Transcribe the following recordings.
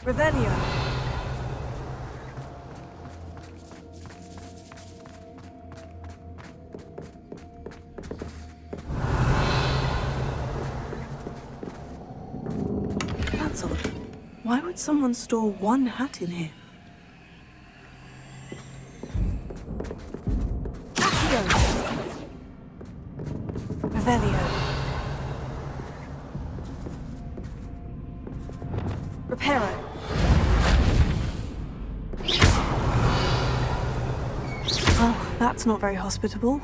Revelio. That's odd. Why would someone store one hat in here? Accio. Revelio. Reparo. Well, that's not very hospitable.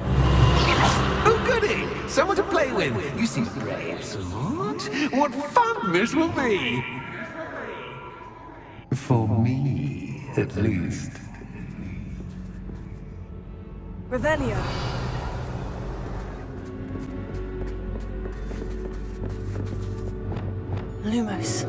Oh, goody! Someone to play with. You seem brave, Sword. What fun this will be! For me, at least. Revelio. Lumos.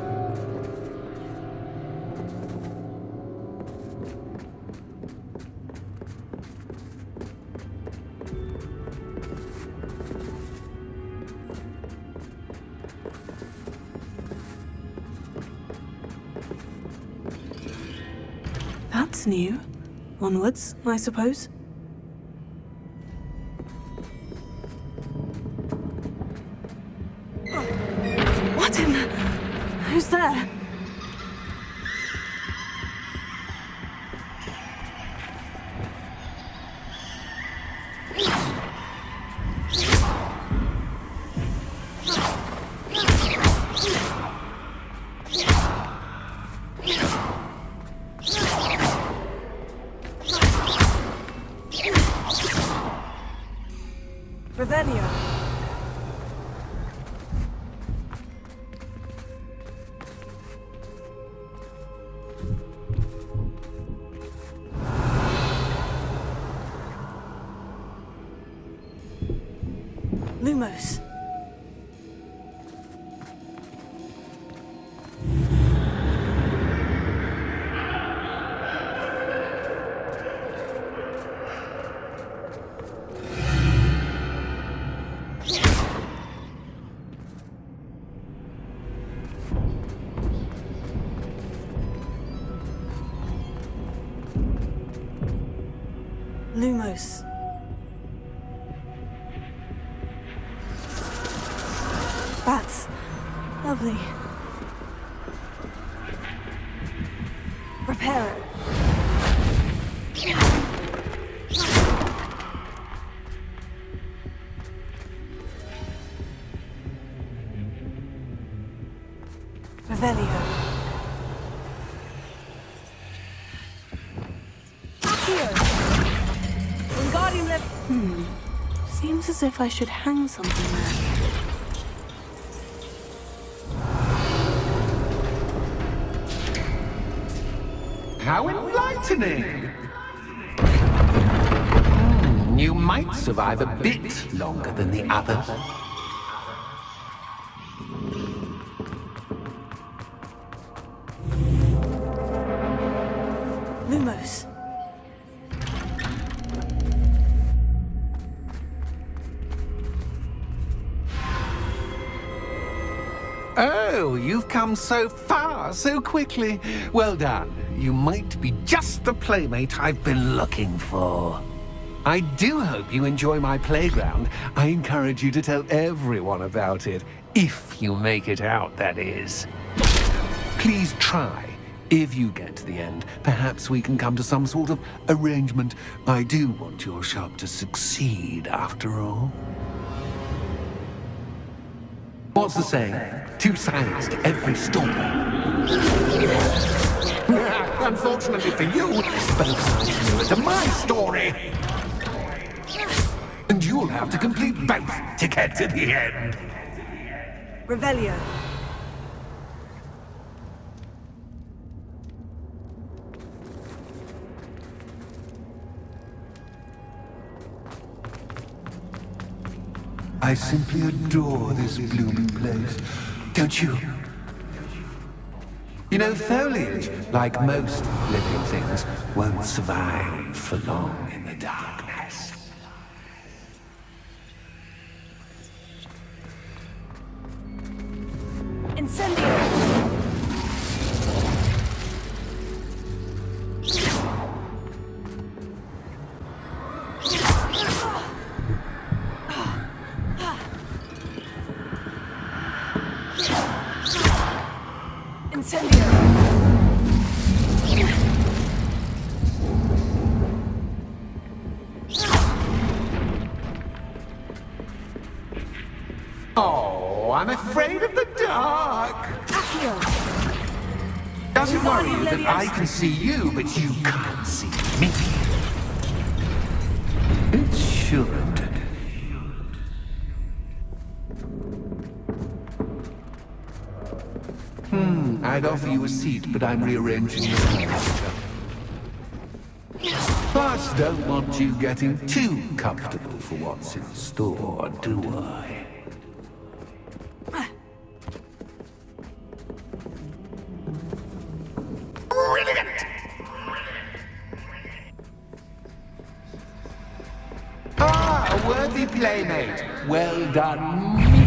That's new. Onwards, I suppose. What in the... Who's there? Revelio. Lumos. Lumos. Bats. Lovely. Reparo. Revelio. Accio. Wingardium Lev... Seems as if I should hang something there. How enlightening! You might survive a bit longer than the others. Lumos. Oh, you've come so far, so quickly. Well done. You might be just the playmate I've been looking for. I do hope you enjoy my playground. I encourage you to tell everyone about it. If you make it out, that is. Please try. If you get to the end, perhaps we can come to some sort of arrangement. I do want your shop to succeed, after all. What's the saying? 2 sides to every story. Unfortunately for you, both sides knew it to my story. And you'll have to complete both to get to the end. Revelio. I simply adore this blooming place, don't you? You know, foliage, like most living things, won't survive for long in the darkness. Oh, I'm afraid of the dark. Doesn't worry you that I can see you, but you can't see me. It should. I'd offer you a seat, but I'm rearranging the furniture. Plus, don't want you getting too comfortable for what's in store, do I? Brilliant! Ah, a worthy playmate. Well done, me.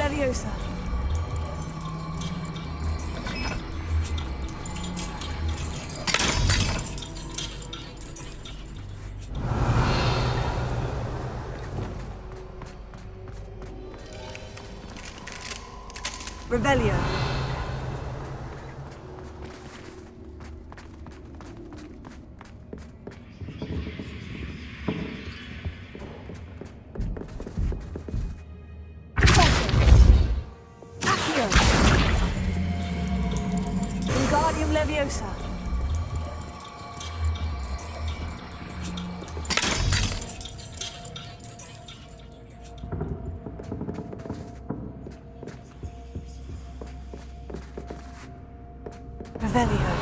Leviosa. Revelio. Leviosa. Revelio.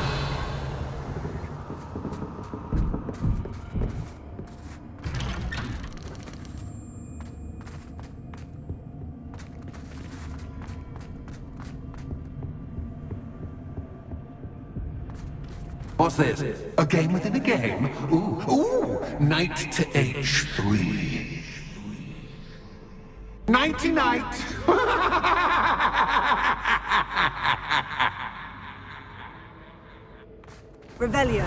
What's this? A game within a game? Ooh, knight to H3. Nighty-night! Revelio.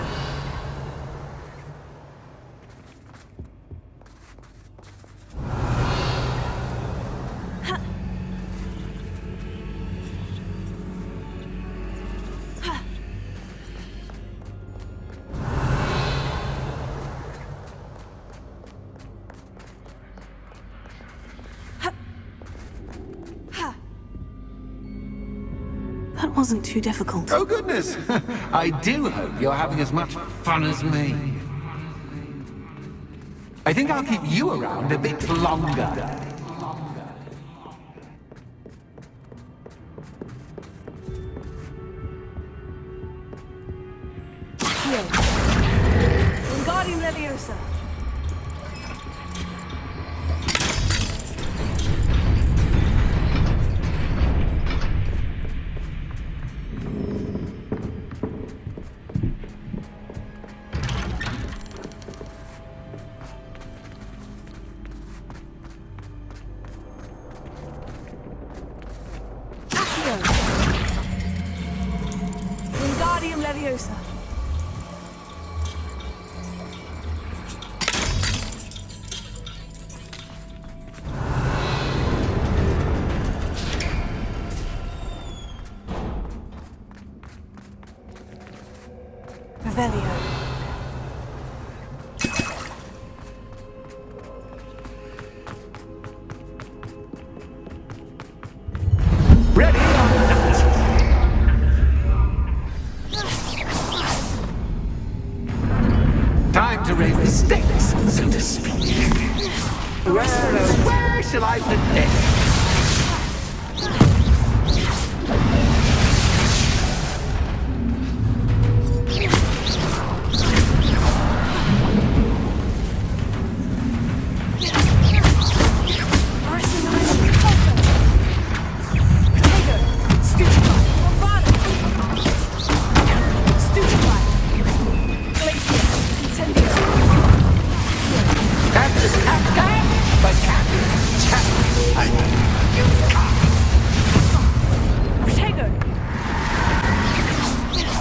That wasn't too difficult. Oh, goodness! I do hope you're having as much fun as me. I think I'll keep you around a bit longer. Wingardium Leviosa. Leviosa. Revelio. Ready or not? Time to raise the stakes, so to speak. Where shall I put this?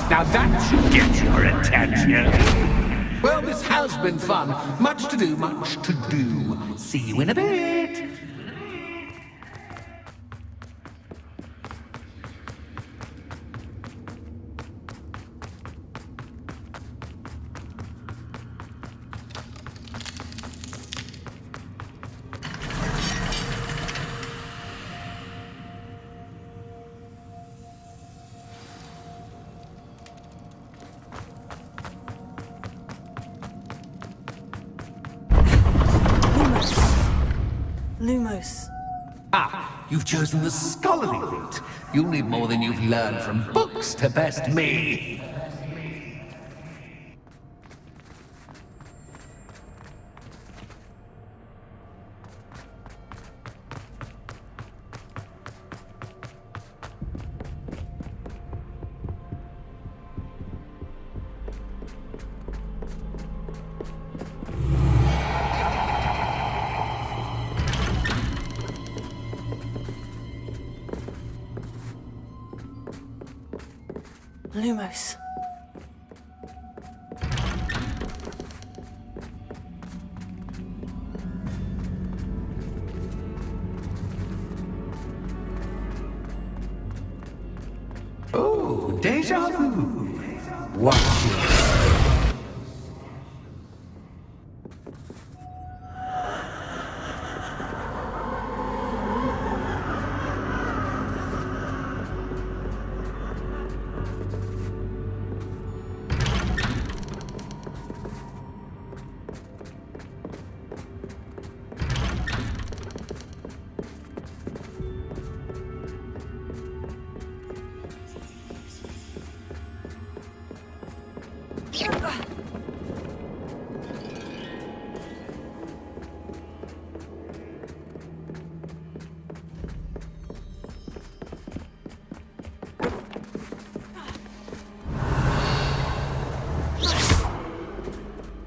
Now that should get your attention. Well, this has been fun. Much to do, much to do. See you in a bit. Lumos. Ah, you've chosen the scholarly route. You'll need more than you've learned from books to best me. Lumos. Oh, déjà vu. Watch it.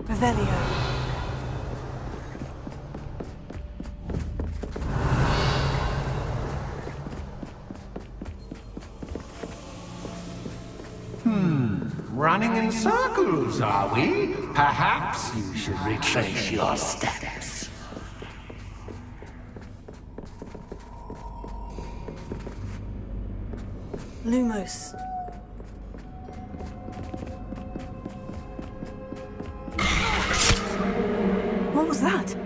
Revelio. Running in circles, are we? Perhaps you should retrace your steps. Lumos. What was that?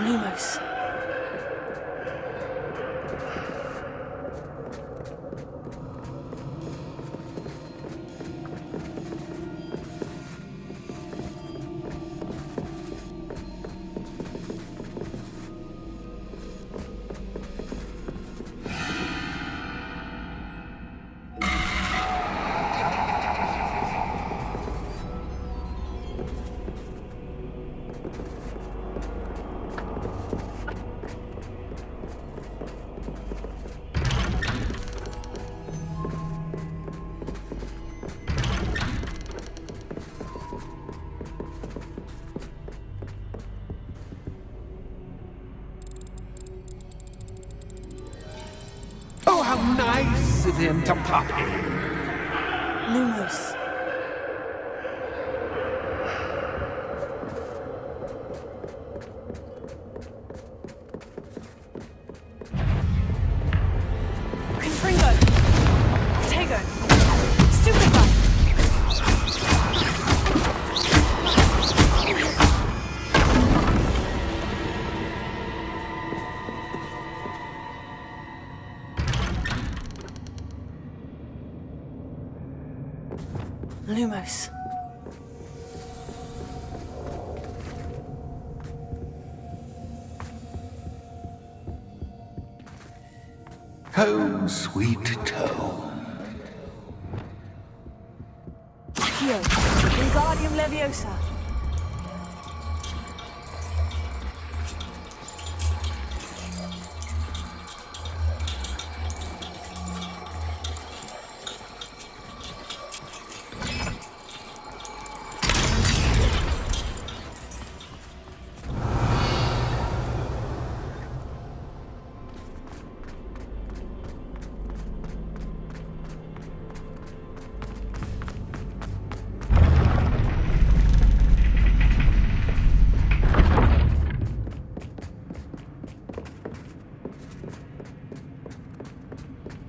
Lumos. soothe him to puppy. Lumos. Confringo. Tego. Stupefy. Lumos. Home, sweet home. Accio. Wingardium Leviosa.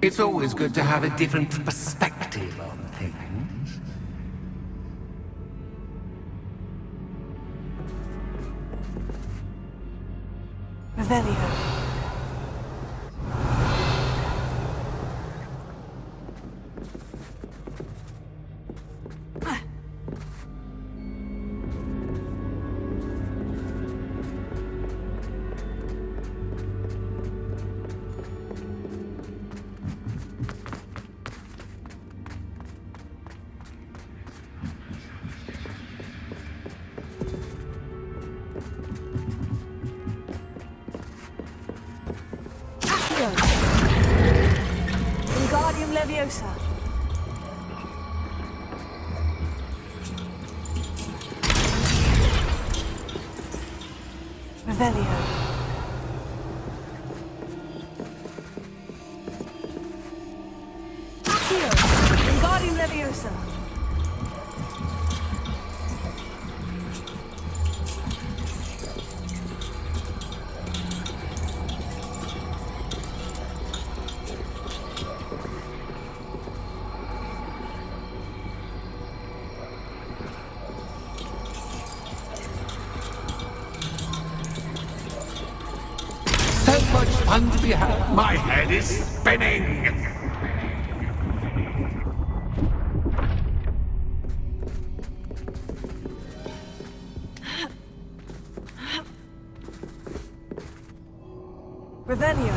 It's always good to have a different perspective on things. Revelio. Wingardium Leviosa. Revelio. Accio. Wingardium Leviosa. So much fun to be had. My head is spinning. Revelio.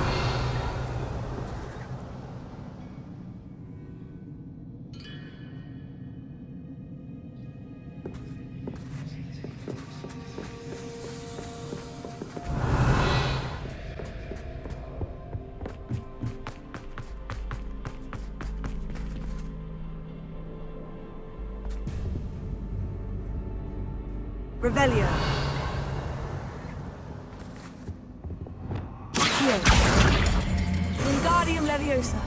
Revelio. Accio. Wingardium Leviosa.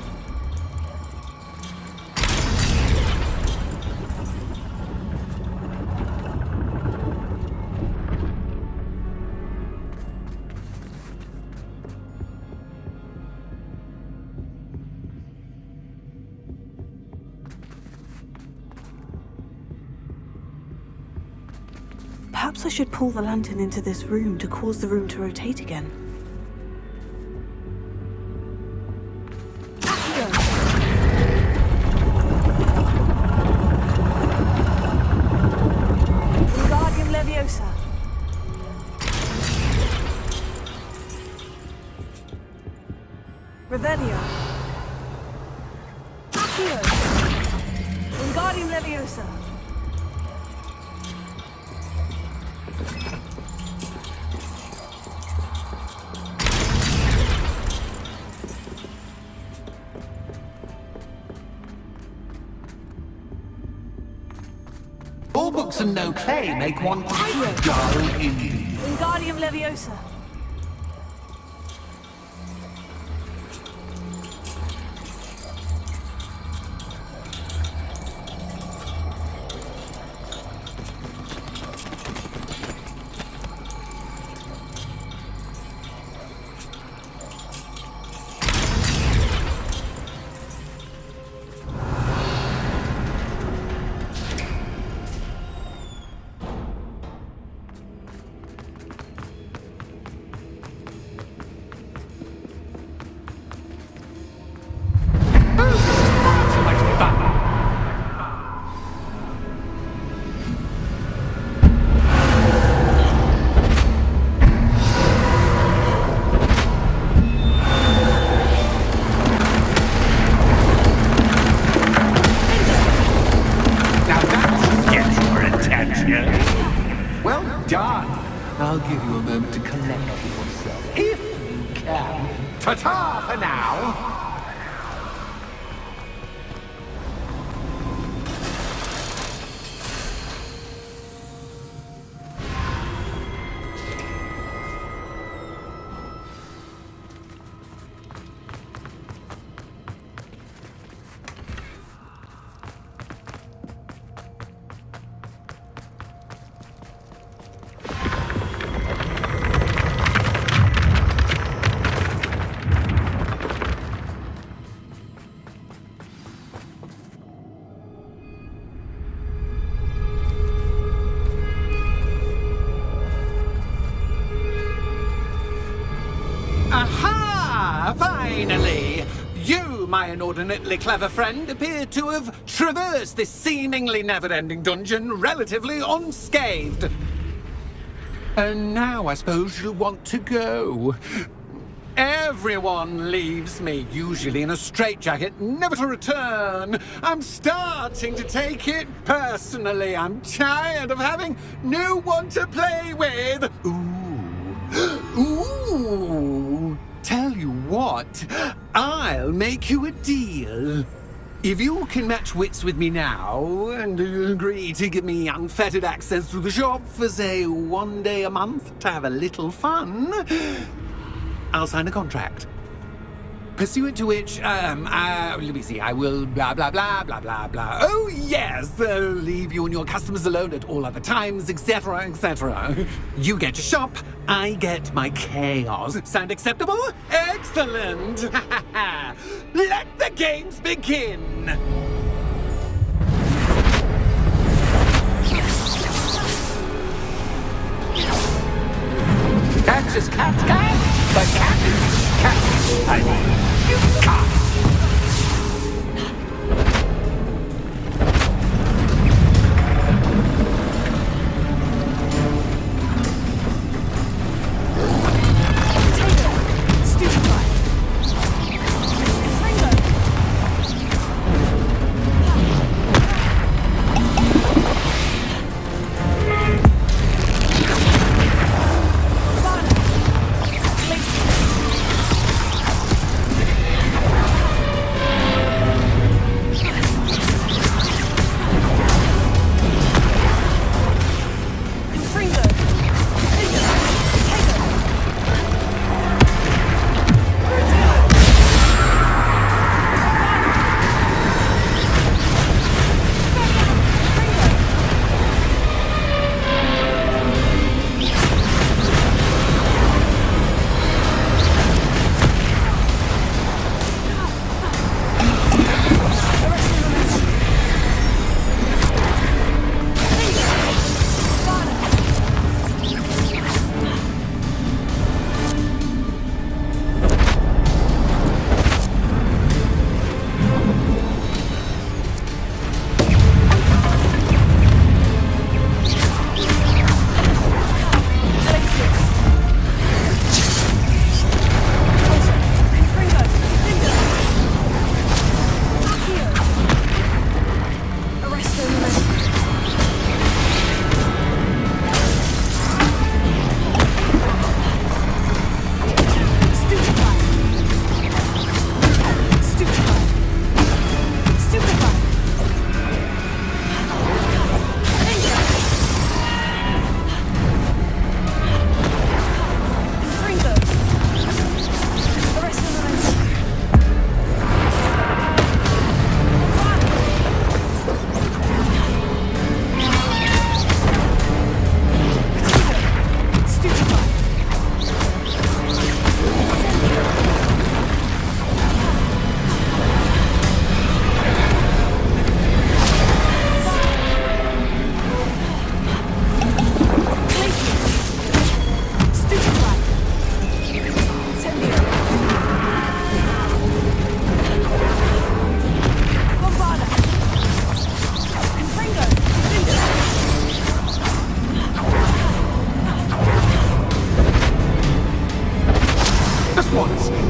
Perhaps I should pull the lantern into this room to cause the room to rotate again. Accio. Wingardium Leviosa. Revelio. Accio. Wingardium Leviosa. All books and no clay make one quite dull indeed. Wingardium Leviosa. you a moment to collect yourself, if you can. Ta-ta for now! Aha! Finally! You, my inordinately clever friend, appear to have traversed this seemingly never-ending dungeon relatively unscathed. And now I suppose you'll want to go. Everyone leaves me, usually in a straitjacket, never to return. I'm starting to take it personally. I'm tired of having no one to play with. Ooh. Tell you what, I'll make you a deal. If you can match wits with me now and agree to give me unfettered access to the shop for, say, 1 day a month to have a little fun, I'll sign a contract. Pursuant to which, let me see, I will blah, blah, blah, blah, blah, blah. Oh, yes, leave you and your customers alone at all other times, etc., etc. You get your shop, I get my chaos. Sound acceptable? Excellent! Let the games begin! Catch is cat, but cat is cat. I mean, you can't.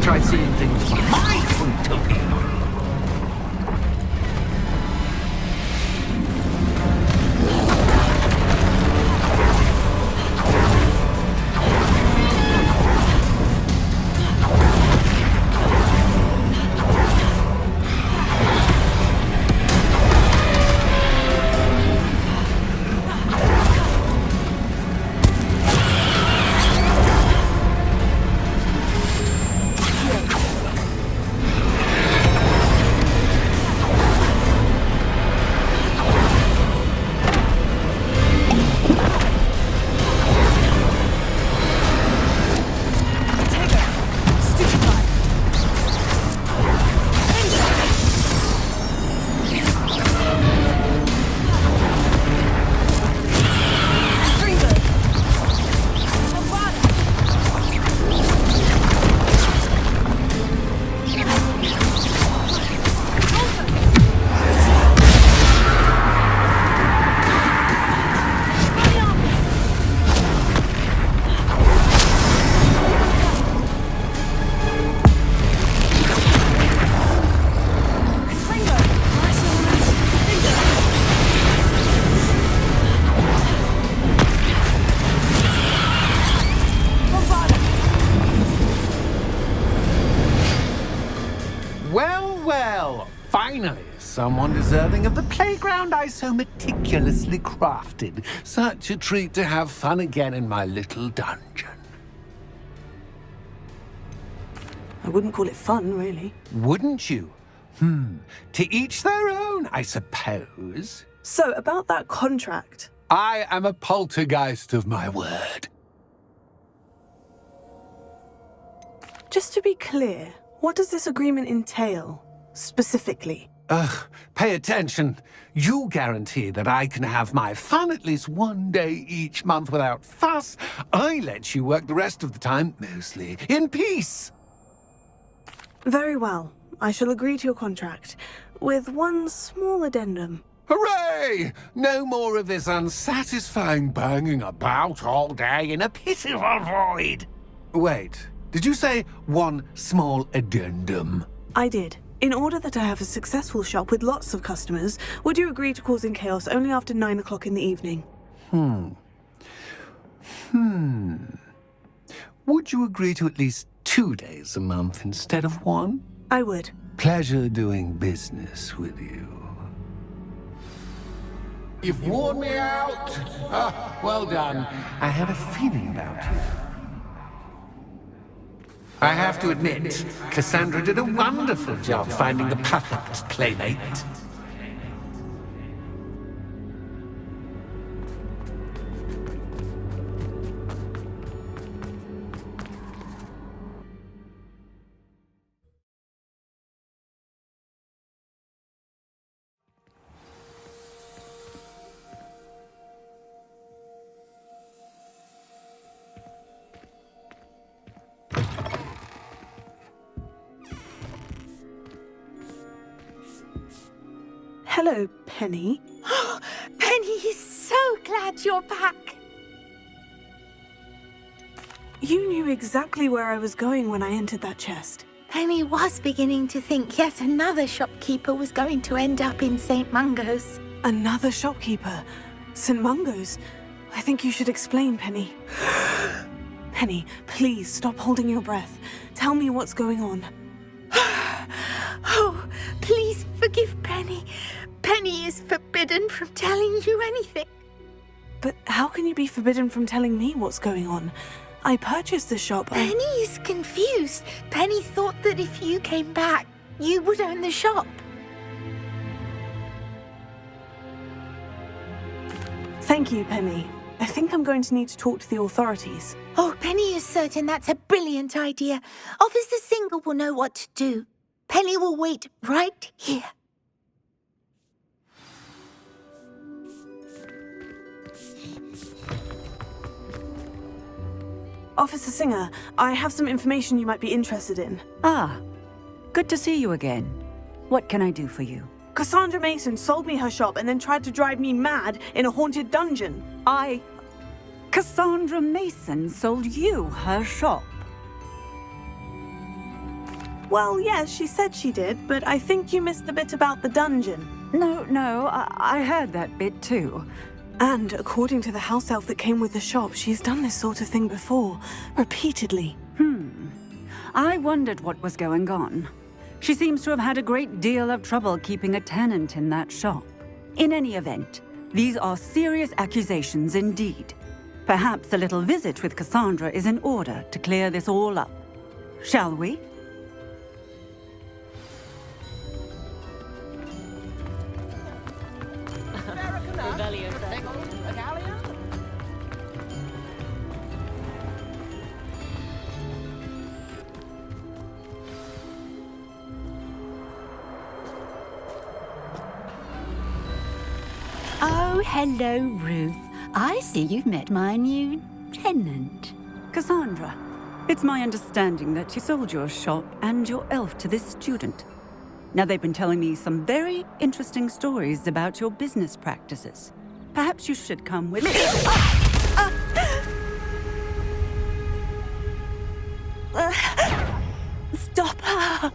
Tried seeing things from my point of view. Finally, someone deserving of the playground I so meticulously crafted. Such a treat to have fun again in my little dungeon. I wouldn't call it fun, really. Wouldn't you? To each their own, I suppose. So, about that contract. I am a poltergeist of my word. Just to be clear, what does this agreement entail, specifically? Pay attention. You guarantee that I can have my fun at least one day each month without fuss. I let you work the rest of the time, mostly in peace. Very well. I shall agree to your contract, with one small addendum. Hooray! No more of this unsatisfying banging about all day in a pitiful void. Wait, did you say one small addendum? I did. In order that I have a successful shop with lots of customers, would you agree to causing chaos only after 9 o'clock in the evening? Would you agree to at least 2 days a month instead of one? I would. Pleasure doing business with you. You've worn me out. Well done. I had a feeling about you. I have to admit, Cassandra did a wonderful job finding the perfect playmate. Hello, Penny. Penny is so glad you're back. You knew exactly where I was going when I entered that chest. Penny was beginning to think yet another shopkeeper was going to end up in St. Mungo's. Another shopkeeper? St. Mungo's? I think you should explain, Penny. Penny, please stop holding your breath. Tell me what's going on. Oh, please forgive Penny. Penny is forbidden from telling you anything. But how can you be forbidden from telling me what's going on? I purchased the shop. Penny is confused. Penny thought that if you came back, you would own the shop. Thank you, Penny. I think I'm going to need to talk to the authorities. Oh, Penny is certain that's a brilliant idea. Officer Singer will know what to do. Penny will wait right here. Officer Singer, I have some information you might be interested in. Ah, good to see you again. What can I do for you? Cassandra Mason sold me her shop and then tried to drive me mad in a haunted dungeon. Cassandra Mason sold you her shop? Well, yes, she said she did, but I think you missed the bit about the dungeon. No, I heard that bit too. And according to the house elf that came with the shop, she's done this sort of thing before, repeatedly. I wondered what was going on. She seems to have had a great deal of trouble keeping a tenant in that shop. In any event, these are serious accusations indeed. Perhaps a little visit with Cassandra is in order to clear this all up. Shall we? Oh, hello, Ruth. I see you've met my new tenant. Cassandra, it's my understanding that you sold your shop and your elf to this student. Now, they've been telling me some very interesting stories about your business practices. Perhaps you should come with me. Stop her!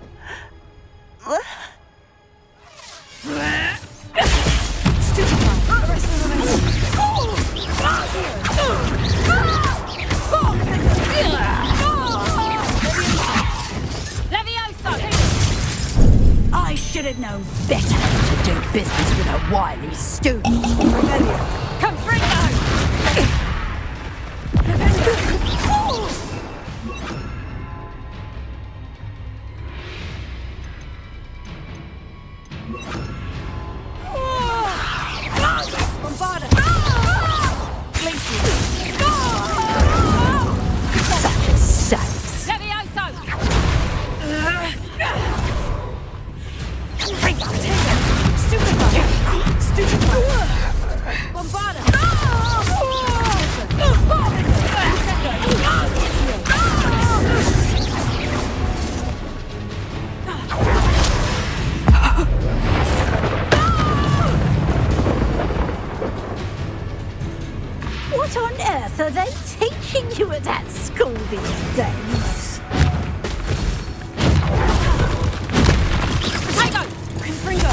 I should have known better than to do business with a wily student. Confringo! Bombarda! Such Levioso! Stupefy! Bombarda! What on earth are they teaching you at that school these days? Potato! Confringo!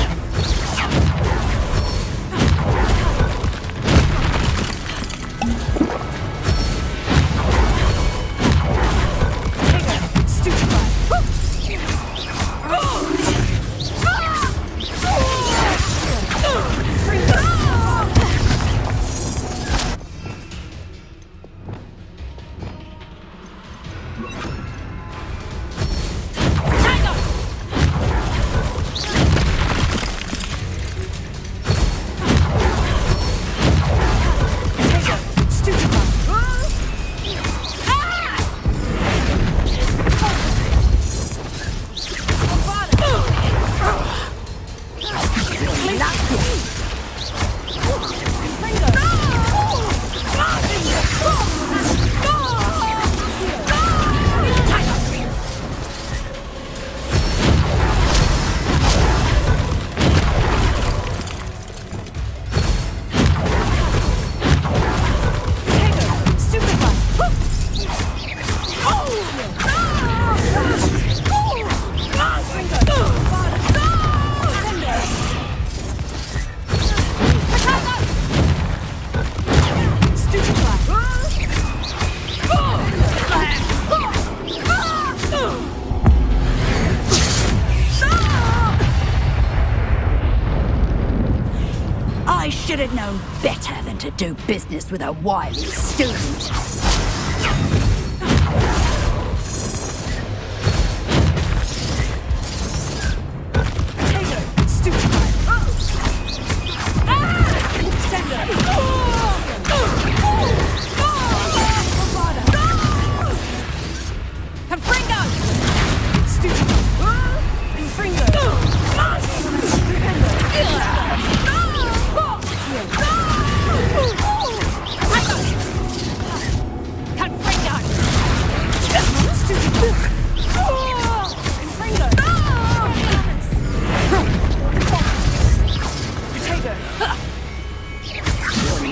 I should have known better than to do business with a wily student.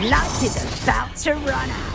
Light is about to run out.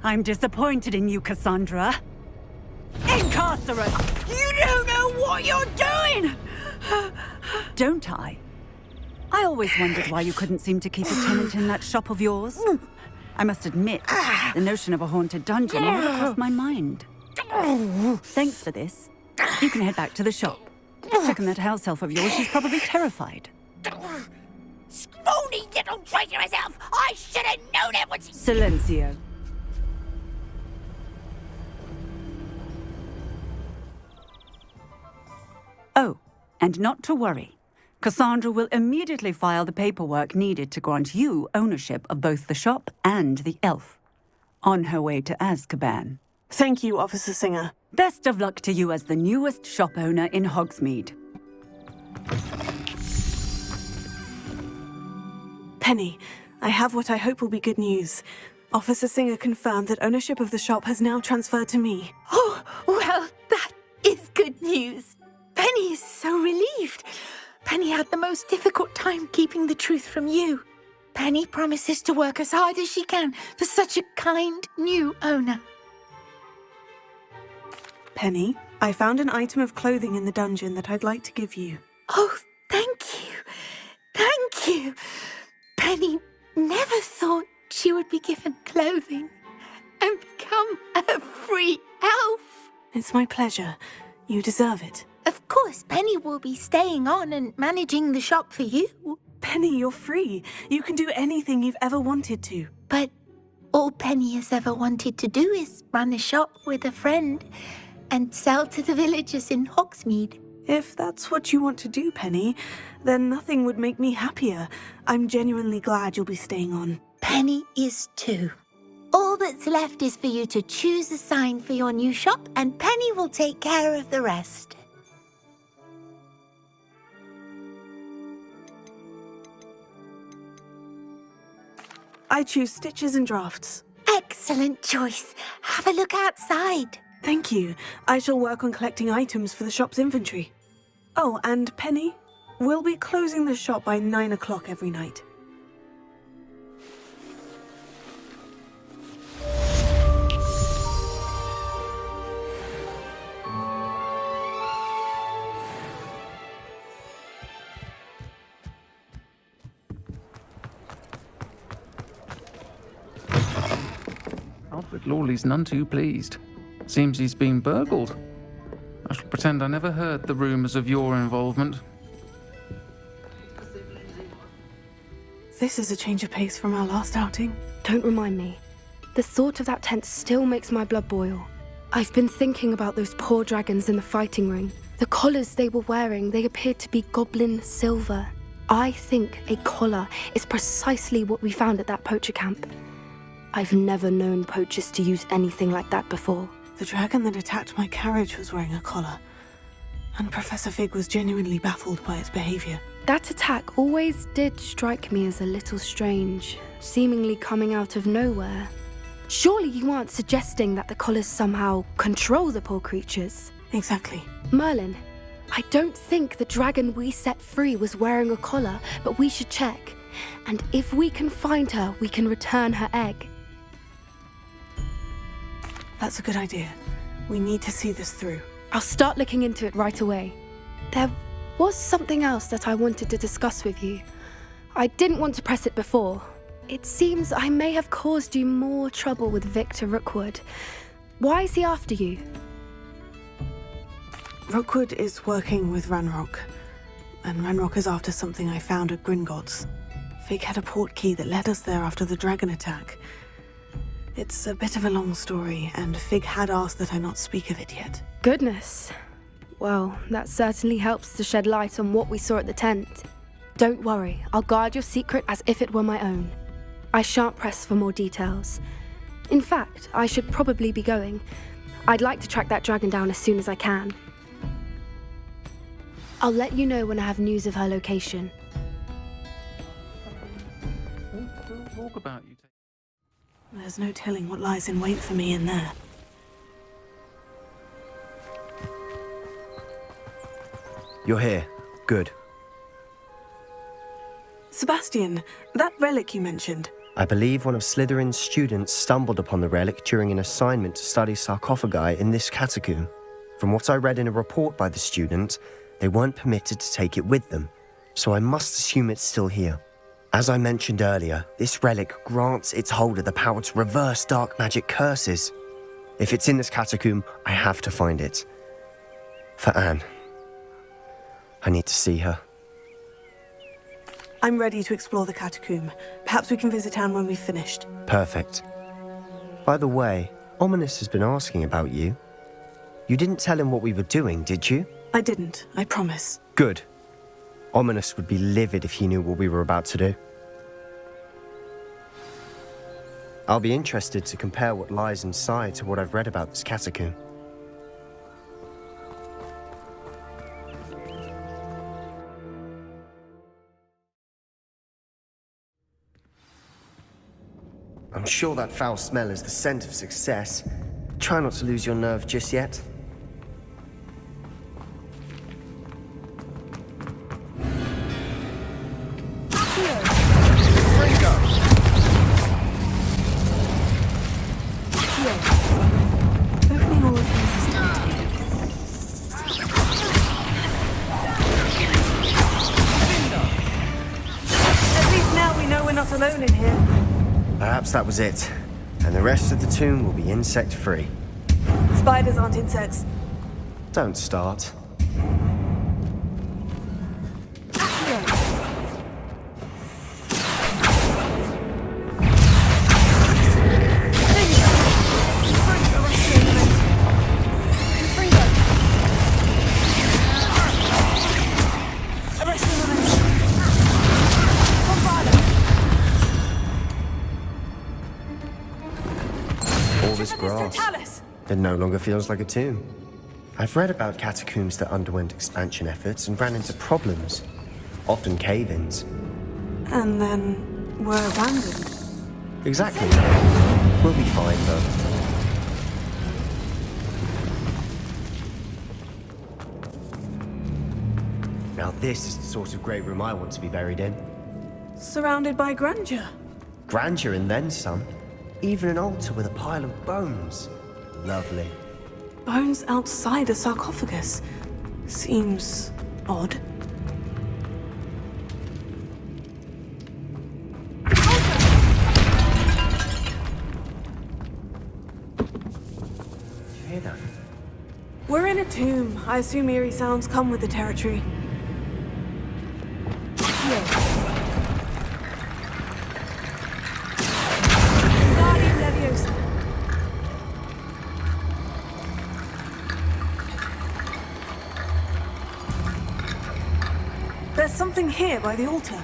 I'm disappointed in you, Cassandra. Incarcerate! You don't know what you're doing! Don't I? I always wondered why you couldn't seem to keep a tenant in that shop of yours. I must admit, the notion of a haunted dungeon never crossed my mind. Thanks for this. You can head back to the shop. Check on that house elf of yours, she's probably terrified. Scrawny little traitor herself! I should have known it was... Silencio. Oh, and not to worry. Cassandra will immediately file the paperwork needed to grant you ownership of both the shop and the elf. On her way to Azkaban. Thank you, Officer Singer. Best of luck to you as the newest shop owner in Hogsmeade. Penny, I have what I hope will be good news. Officer Singer confirmed that ownership of the shop has now transferred to me. Oh, well, that is good news. Penny is so relieved. Penny had the most difficult time keeping the truth from you. Penny promises to work as hard as she can for such a kind new owner. Penny, I found an item of clothing in the dungeon that I'd like to give you. Oh, thank you. Thank you. Penny never thought she would be given clothing and become a free elf. It's my pleasure. You deserve it. Of course, Penny will be staying on and managing the shop for you. Penny, you're free. You can do anything you've ever wanted to. But all Penny has ever wanted to do is run a shop with a friend and sell to the villagers in Hogsmeade. If that's what you want to do, Penny, then nothing would make me happier. I'm genuinely glad you'll be staying on. Penny is too. All that's left is for you to choose a sign for your new shop, and Penny will take care of the rest. I choose stitches and drafts. Excellent choice. Have a look outside. Thank you. I shall work on collecting items for the shop's inventory. Oh, and Penny, we'll be closing the shop by 9 o'clock every night. Alfred Lawley's none too pleased. Seems he's been burgled. I shall pretend I never heard the rumours of your involvement. This is a change of pace from our last outing. Don't remind me. The thought of that tent still makes my blood boil. I've been thinking about those poor dragons in the fighting ring. The collars they were wearing, they appeared to be goblin silver. I think a collar is precisely what we found at that poacher camp. I've never known poachers to use anything like that before. The dragon that attacked my carriage was wearing a collar, and Professor Fig was genuinely baffled by its behavior. That attack always did strike me as a little strange, seemingly coming out of nowhere. Surely you aren't suggesting that the collars somehow control the poor creatures? Exactly. Merlin, I don't think the dragon we set free was wearing a collar, but we should check. And if we can find her, we can return her egg. That's a good idea. We need to see this through. I'll start looking into it right away. There was something else that I wanted to discuss with you. I didn't want to press it before. It seems I may have caused you more trouble with Victor Rookwood. Why is he after you? Rookwood is working with Ranrock, and Ranrock is after something I found at Gringotts. Fig had a portkey that led us there after the dragon attack. It's a bit of a long story, and Fig had asked that I not speak of it yet. Goodness. Well, that certainly helps to shed light on what we saw at the tent. Don't worry, I'll guard your secret as if it were my own. I shan't press for more details. In fact, I should probably be going. I'd like to track that dragon down as soon as I can. I'll let you know when I have news of her location. We'll talk about you. There's no telling what lies in wait for me in there. You're here. Good. Sebastian, that relic you mentioned. I believe one of Slytherin's students stumbled upon the relic during an assignment to study sarcophagi in this catacomb. From what I read in a report by the student, they weren't permitted to take it with them, so I must assume it's still here. As I mentioned earlier, this relic grants its holder the power to reverse dark magic curses. If it's in this catacomb, I have to find it. For Anne. I need to see her. I'm ready to explore the catacomb. Perhaps we can visit Anne when we've finished. Perfect. By the way, Ominous has been asking about you. You didn't tell him what we were doing, did you? I didn't, I promise. Good. Ominous would be livid if he knew what we were about to do. I'll be interested to compare what lies inside to what I've read about this catacomb. I'm sure that foul smell is the scent of success. Try not to lose your nerve just yet. Opening all of these is tempting. At least now we know we're not alone in here. Perhaps that was it. And the rest of the tomb will be insect-free. Spiders aren't insects. Don't start. All this grass. It no longer feels like a tomb. I've read about catacombs that underwent expansion efforts and ran into problems, often cave-ins. And then were abandoned. Exactly. We'll be fine, though. Now this is the sort of great room I want to be buried in. Surrounded by grandeur. Grandeur and then some. Even an altar with a pile of bones. Lovely. Bones outside a sarcophagus. Seems odd. Did you hear that? We're in a tomb. I assume eerie sounds come with the territory. There's something here by the altar.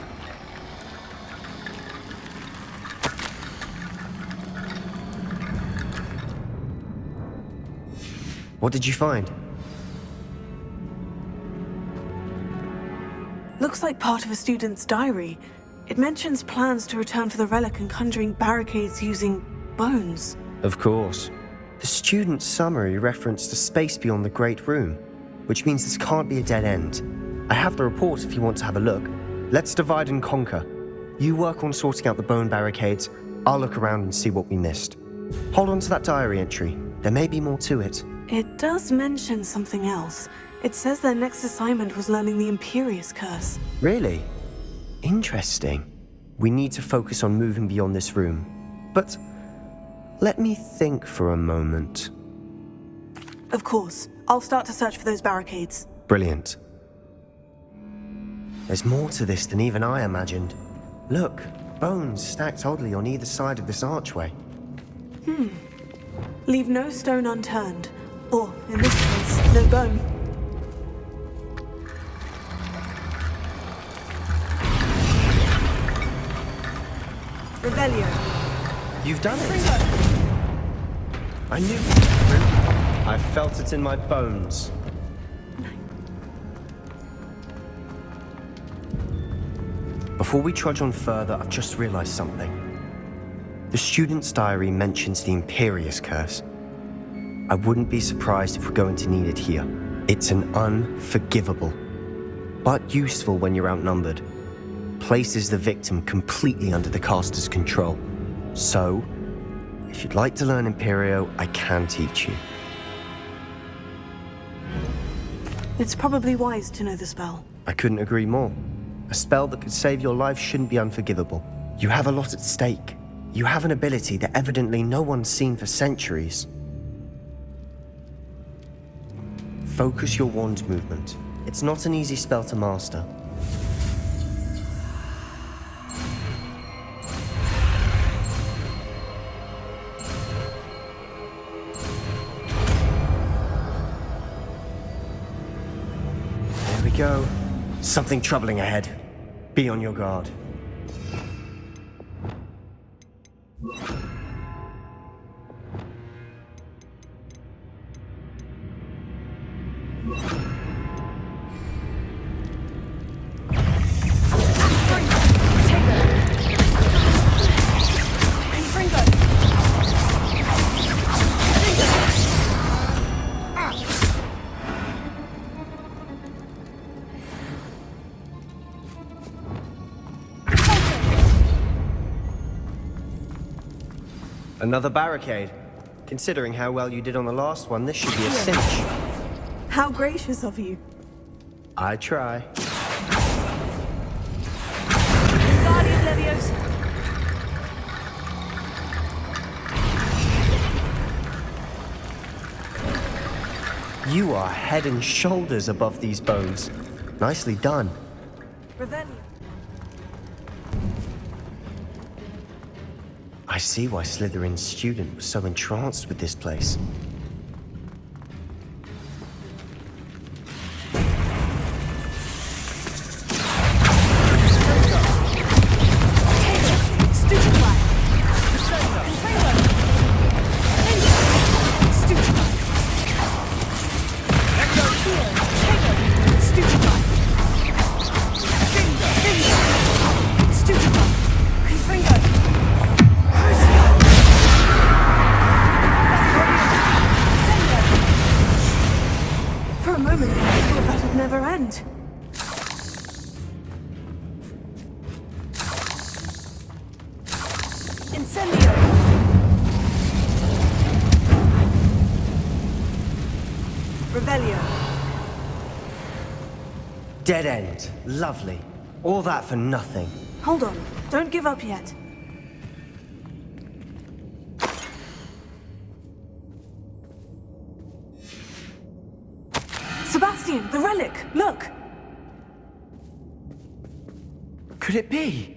What did you find? Looks like part of a student's diary. It mentions plans to return for the relic and conjuring barricades using bones. Of course. The student's summary referenced a space beyond the Great Room, which means this can't be a dead end. I have the report if you want to have a look. Let's divide and conquer. You work on sorting out the bone barricades. I'll look around and see what we missed. Hold on to that diary entry. There may be more to it. It does mention something else. It says their next assignment was learning the Imperious Curse. Really? Interesting. We need to focus on moving beyond this room. But let me think for a moment. Of course. I'll start to search for those barricades. Brilliant. There's more to this than even I imagined. Look, bones stacked oddly on either side of this archway. Leave no stone unturned. Or, in this case, no bone. Rebellion. You've done it! I knew it. I felt it in my bones. Before we trudge on further, I've just realized something. The student's diary mentions the Imperious Curse. I wouldn't be surprised if we're going to need it here. It's an unforgivable, but useful when you're outnumbered. Places the victim completely under the caster's control. So, if you'd like to learn Imperio, I can teach you. It's probably wise to know the spell. I couldn't agree more. A spell that could save your life shouldn't be unforgivable. You have a lot at stake. You have an ability that evidently no one's seen for centuries. Focus your wand movement. It's not an easy spell to master. There we go. Something troubling ahead. Be on your guard. Another barricade. Considering how well you did on the last one, this should be a cinch. How gracious of you. I try. Guardian Leviosa. You are head and shoulders above these bones. Nicely done. I see why Slytherin's student was so entranced with this place. For a moment, I thought that'd never end. Incendio. Revelio. Dead end. Lovely. All that for nothing. Hold on. Don't give up yet. Sebastian, the relic! Look! Could it be?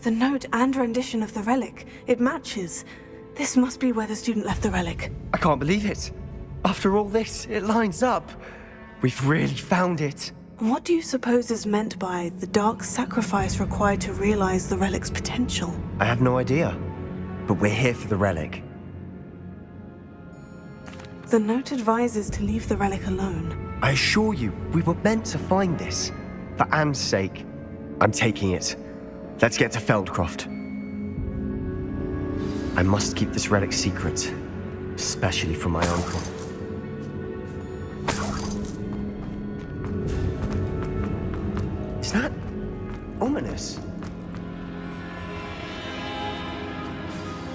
The note and rendition of the relic. It matches. This must be where the student left the relic. I can't believe it. After all this, it lines up. We've really found it. What do you suppose is meant by the dark sacrifice required to realize the relic's potential? I have no idea. But we're here for the relic. The note advises to leave the relic alone. I assure you, we were meant to find this. For Anne's sake. I'm taking it. Let's get to Feldcroft. I must keep this relic secret. Especially from my uncle. Is that ominous?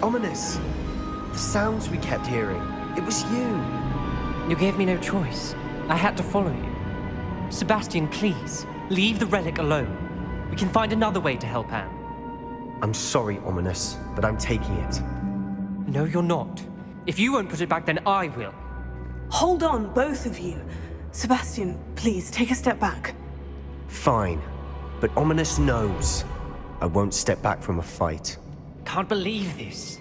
Ominous. The sounds we kept hearing. It was you. You gave me no choice. I had to follow you. Sebastian, please, leave the relic alone. We can find another way to help Anne. I'm sorry, Ominous, but I'm taking it. No, you're not. If you won't put it back, then I will. Hold on, both of you. Sebastian, please, take a step back. Fine. But Ominous knows. I won't step back from a fight. Can't believe this.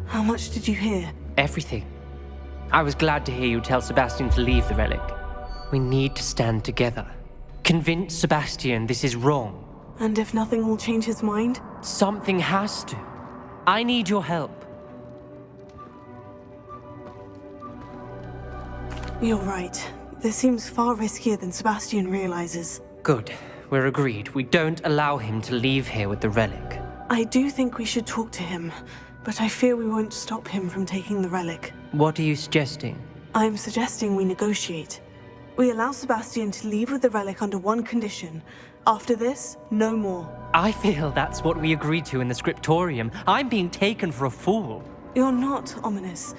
How much did you hear? Everything. I was glad to hear you tell Sebastian to leave the relic. We need to stand together. Convince Sebastian this is wrong. And if nothing will change his mind? Something has to. I need your help. You're right. This seems far riskier than Sebastian realizes. Good. We're agreed. We don't allow him to leave here with the relic. I do think we should talk to him, but I fear we won't stop him from taking the relic. What are you suggesting? I'm suggesting we negotiate. We allow Sebastian to leave with the relic under one condition. After this, no more. I feel that's what we agreed to in the scriptorium. I'm being taken for a fool. You're not, Ominous.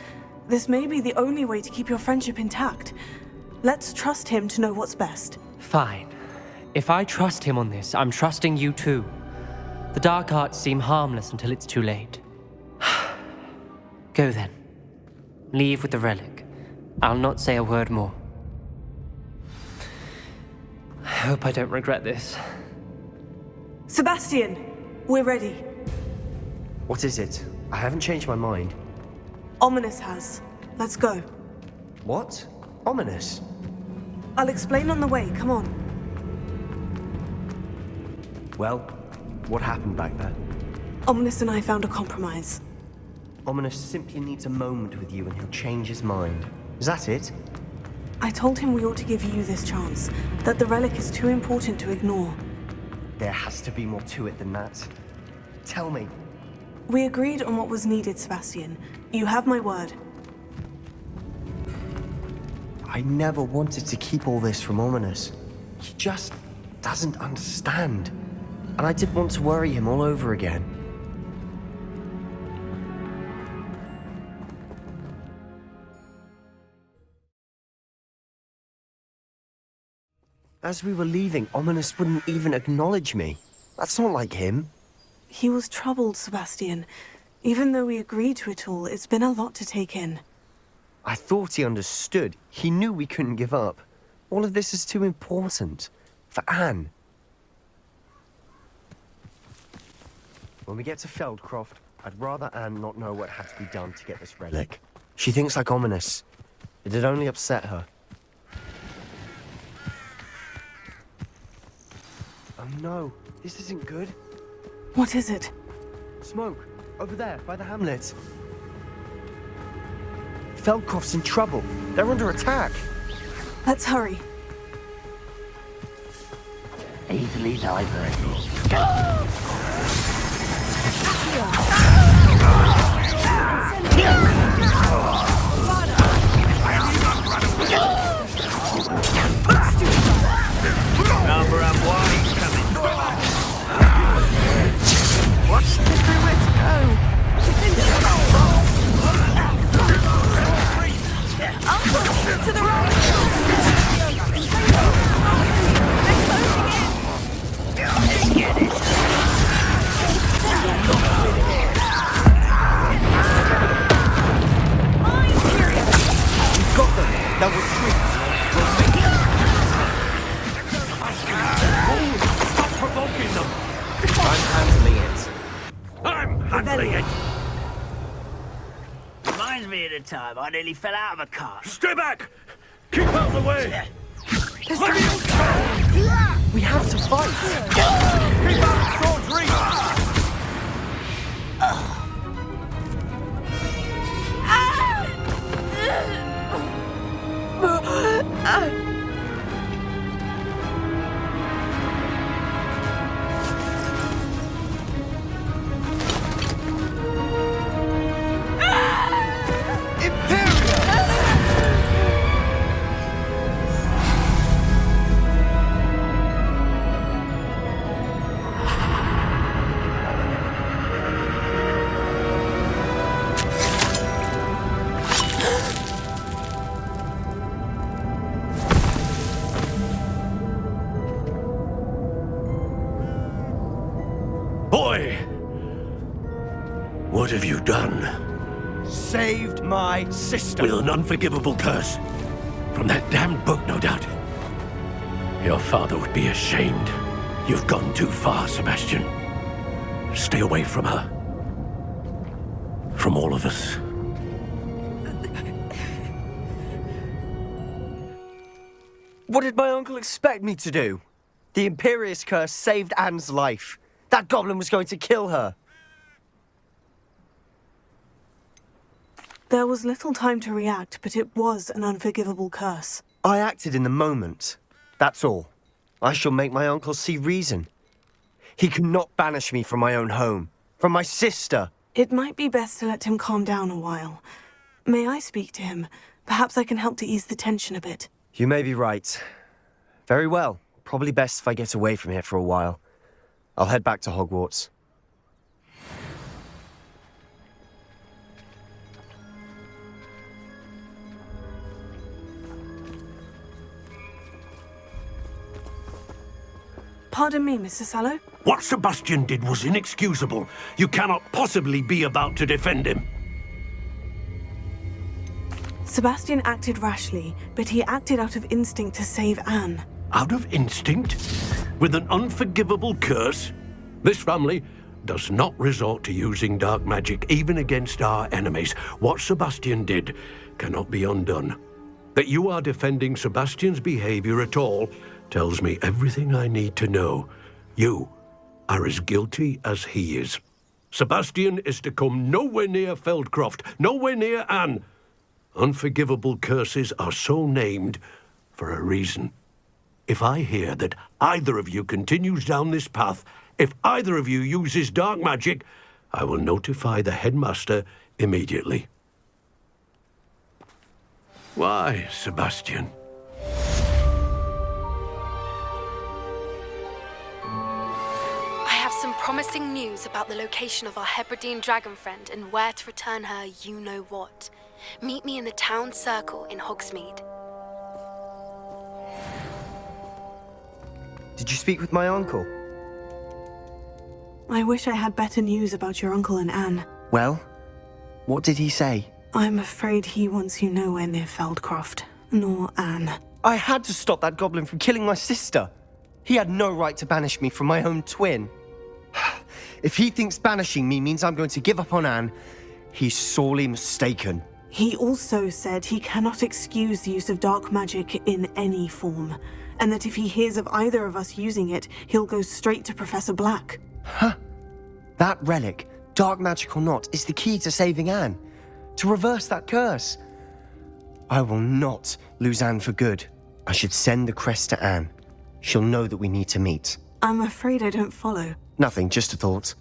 This may be the only way to keep your friendship intact. Let's trust him to know what's best. Fine. If I trust him on this, I'm trusting you too. The dark arts seem harmless until it's too late. Go then. Leave with the relic. I'll not say a word more. I hope I don't regret this. Sebastian, we're ready. What is it? I haven't changed my mind. Ominous has. Let's go. What? Ominous? I'll explain on the way, come on. Well, what happened back there? Ominous and I found a compromise. Ominous simply needs a moment with you and he'll change his mind. Is that it? I told him we ought to give you this chance, that the relic is too important to ignore. There has to be more to it than that. Tell me. We agreed on what was needed, Sebastian. You have my word. I never wanted to keep all this from Ominous. He just doesn't understand. And I didn't want to worry him all over again. As we were leaving, Ominous wouldn't even acknowledge me. That's not like him. He was troubled, Sebastian. Even though we agreed to it all, it's been a lot to take in. I thought he understood. He knew we couldn't give up. All of this is too important. For Anne. When we get to Feldcroft, I'd rather Anne not know what had to be done to get this relic. She thinks like Ominous. It'd only upset her. Oh no, this isn't good. What is it? Smoke, over there, by the hamlet. Feldcroft's in trouble. They're under attack. Let's hurry. Easily diverted. Number up wide coming. What's everywhere to go? To the right! Let's get it. We've got them. Now retreat. We'll make it. Stop provoking them. I'm handling it. I'm handling it. Reminds me of the time I nearly fell out of a cart. Stay back. Keep out of the way. We have to fight. Keep out of sword's reach. Boy, what have you done? Saved my sister. With an unforgivable curse. From that damned book, no doubt. Your father would be ashamed. You've gone too far, Sebastian. Stay away from her. From all of us. What did my uncle expect me to do? The Imperious curse saved Anne's life. That goblin was going to kill her. There was little time to react, but it was an unforgivable curse. I acted in the moment. That's all. I shall make my uncle see reason. He cannot banish me from my own home. From my sister. It might be best to let him calm down a while. May I speak to him? Perhaps I can help to ease the tension a bit. You may be right. Very well. Probably best if I get away from here for a while. I'll head back to Hogwarts. Pardon me, Mr. Sallow. What Sebastian did was inexcusable. You cannot possibly be about to defend him. Sebastian acted rashly, but he acted out of instinct to save Anne. Out of instinct? With an unforgivable curse? This family does not resort to using dark magic even against our enemies. What Sebastian did cannot be undone. That you are defending Sebastian's behavior at all tells me everything I need to know. You are as guilty as he is. Sebastian is to come nowhere near Feldcroft, nowhere near Anne. Unforgivable curses are so named for a reason. If I hear that either of you continues down this path, if either of you uses dark magic, I will notify the headmaster immediately. Why, Sebastian? I have some promising news about the location of our Hebridean dragon friend and where to return her you-know-what. Meet me in the town circle in Hogsmeade. Did you speak with my uncle? I wish I had better news about your uncle and Anne. Well, what did he say? I'm afraid he wants you nowhere near Feldcroft, nor Anne. I had to stop that goblin from killing my sister. He had no right to banish me from my own twin. If he thinks banishing me means I'm going to give up on Anne, he's sorely mistaken. He also said he cannot excuse the use of dark magic in any form, and that if he hears of either of us using it, he'll go straight to Professor Black. Huh? That relic, dark magic or not, is the key to saving Anne. To reverse that curse. I will not lose Anne for good. I should send the crest to Anne. She'll know that we need to meet. I'm afraid I don't follow. Nothing, just a thought.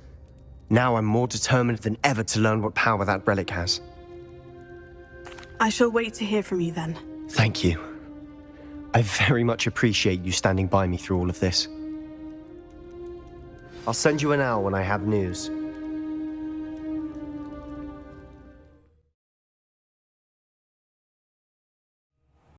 Now I'm more determined than ever to learn what power that relic has. I shall wait to hear from you then. Thank you. I very much appreciate you standing by me through all of this. I'll send you an owl when I have news.